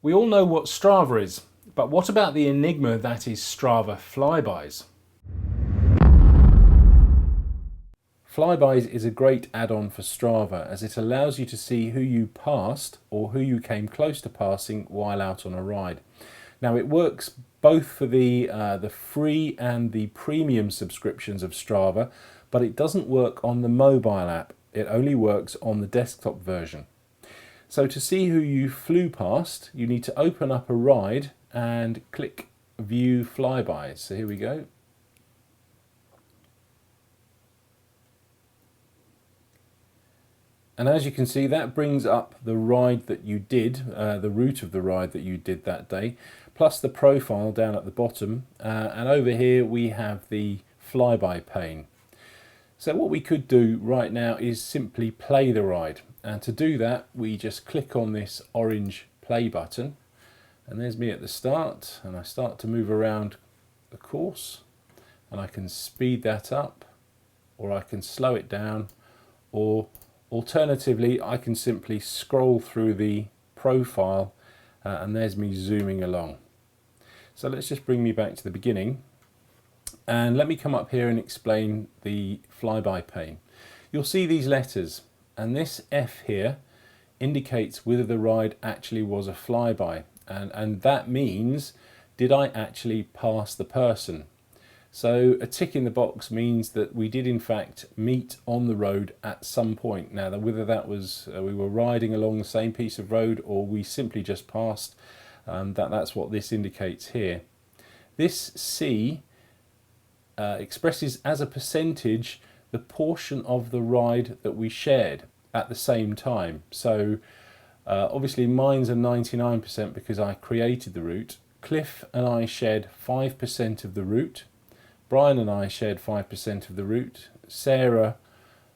We all know what Strava is, but what about the enigma that is Strava Flybys? Flybys is a great add-on for Strava as it allows you to see who you passed or who you came close to passing while out on a ride. Now it works both for the free and the premium subscriptions of Strava, but it doesn't work on the mobile app. It only works on the desktop version. So to see who you flew past, you need to open up a ride and click View Flybys. So here we go. And as you can see, that brings up the ride that you did, the route of the ride that you did that day, plus the profile down at the bottom. And over here we have the flyby pane. So what we could do right now is simply play the ride. And to do that, we just click on this orange play button. And there's me at the start, and I start to move around the course. And I can speed that up, or I can slow it down, or alternatively, I can simply scroll through the profile and there's me zooming along. So let's just bring me back to the beginning and let me come up here and explain the flyby pane. You'll see these letters, and this F here indicates whether the ride actually was a flyby, and that means, did I actually pass the person? So a tick in the box means that we did in fact meet on the road at some point. Now whether that was we were riding along the same piece of road or we simply just passed, that's what this indicates here. This C expresses as a percentage the portion of the ride that we shared at the same time. So obviously mine's a 99% because I created the route. Cliff and I shared 5% of the route. Brian and I shared 5% of the route. Sarah,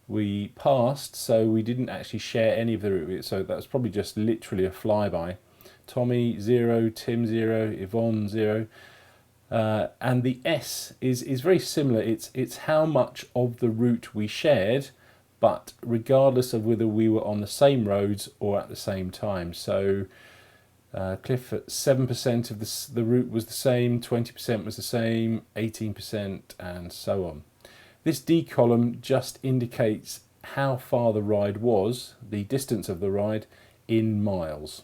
we passed, so we didn't actually share any of the route. So that was probably just literally a flyby. Tommy, 0. Tim, 0. Yvonne, 0. And the S is very similar. It's how much of the route we shared, but regardless of whether we were on the same roads or at the same time. So Cliff at 7% of the route was the same, 20% was the same, 18%, and so on. This D column just indicates how far the ride was, the distance of the ride, in miles.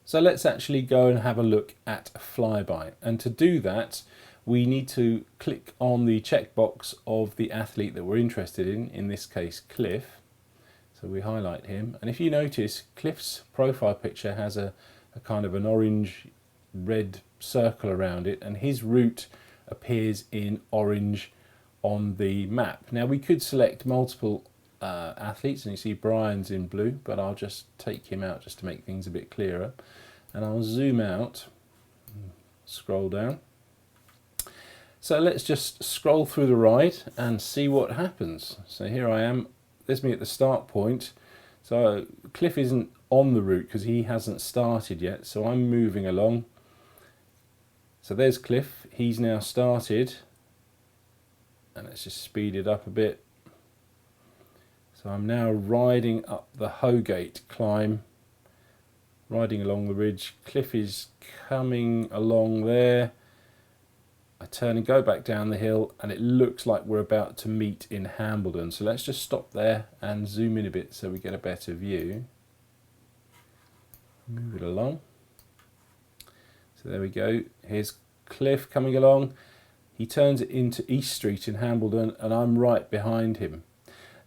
So let's actually go and have a look at a flyby. And to do that, we need to click on the checkbox of the athlete that we're interested in this case Cliff. So we highlight him, and if you notice, Cliff's profile picture has a kind of an orange-red circle around it, and his route appears in orange on the map. Now we could select multiple athletes, and you see Brian's in blue, but I'll just take him out just to make things a bit clearer. And I'll zoom out, scroll down. So let's just scroll through the ride and see what happens. So here I am. There's me at the start point. So Cliff isn't on the route because he hasn't started yet, so I'm moving along. So there's Cliff, he's now started, and let's just speed it up a bit. So I'm now riding up the Hogate climb, riding along the ridge. Cliff is coming along there. I turn and go back down the hill, and it looks like we're about to meet in Hambledon. So let's just stop there and zoom in a bit so we get a better view. Move it along. So there we go. Here's Cliff coming along. He turns it into East Street in Hambledon, and I'm right behind him.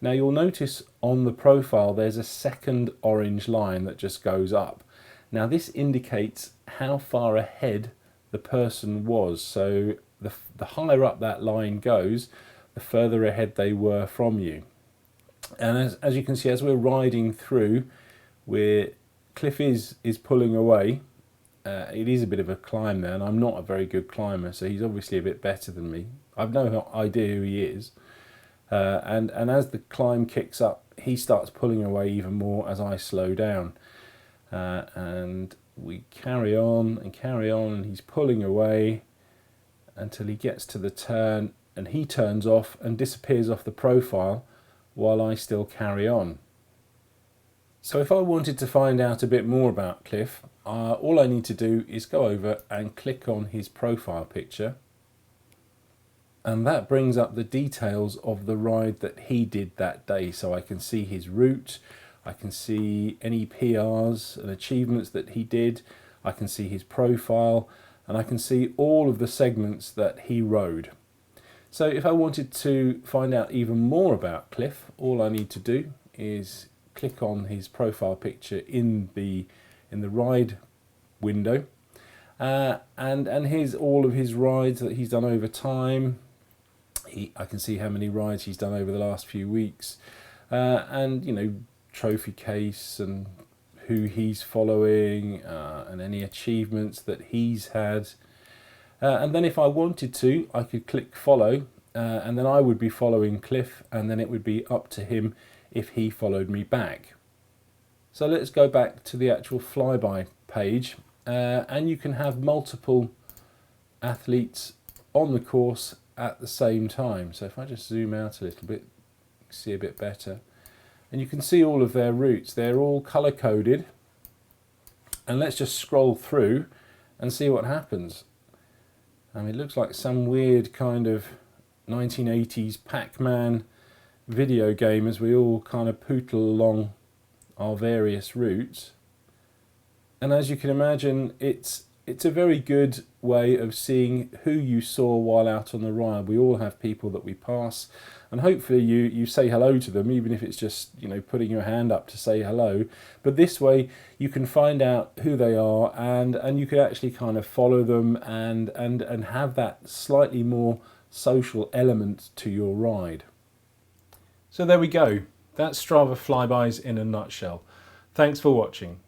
Now you'll notice on the profile there's a second orange line that just goes up. Now this indicates how far ahead the person was. So the higher up that line goes, the further ahead they were from you. And as you can see, as we're riding through, Cliff is pulling away. It is a bit of a climb there, and I'm not a very good climber, so he's obviously a bit better than me. I've no idea who he is. And as the climb kicks up, he starts pulling away even more as I slow down. And we carry on, and he's pulling away until he gets to the turn, and he turns off and disappears off the profile while I still carry on. So if I wanted to find out a bit more about Cliff, all I need to do is go over and click on his profile picture, and that brings up the details of the ride that he did that day. So I can see his route, I can see any PRs and achievements that he did, I can see his profile, and I can see all of the segments that he rode. So if I wanted to find out even more about Cliff, all I need to do is click on his profile picture in the ride window, and here's all of his rides that he's done over time. I can see how many rides he's done over the last few weeks, and you know, trophy case and who he's following, and any achievements that he's had. And then if I wanted to, I could click follow, and then I would be following Cliff, and then it would be up to him if he followed me back. So let's go back to the actual Flyby page, and you can have multiple athletes on the course at the same time. So if I just zoom out a little bit, you can see a bit better, and you can see all of their routes. They're all color coded, and let's just scroll through and see what happens. I mean, it looks like some weird kind of 1980s Pac-Man video game as we all kind of pootle along our various routes. And as you can imagine, it's a very good way of seeing who you saw while out on the ride. We all have people that we pass, and hopefully you say hello to them, even if it's just, you know, putting your hand up to say hello. But this way you can find out who they are, and you can actually kind of follow them and have that slightly more social element to your ride. So there we go. That's Strava Flybys in a nutshell. Thanks for watching.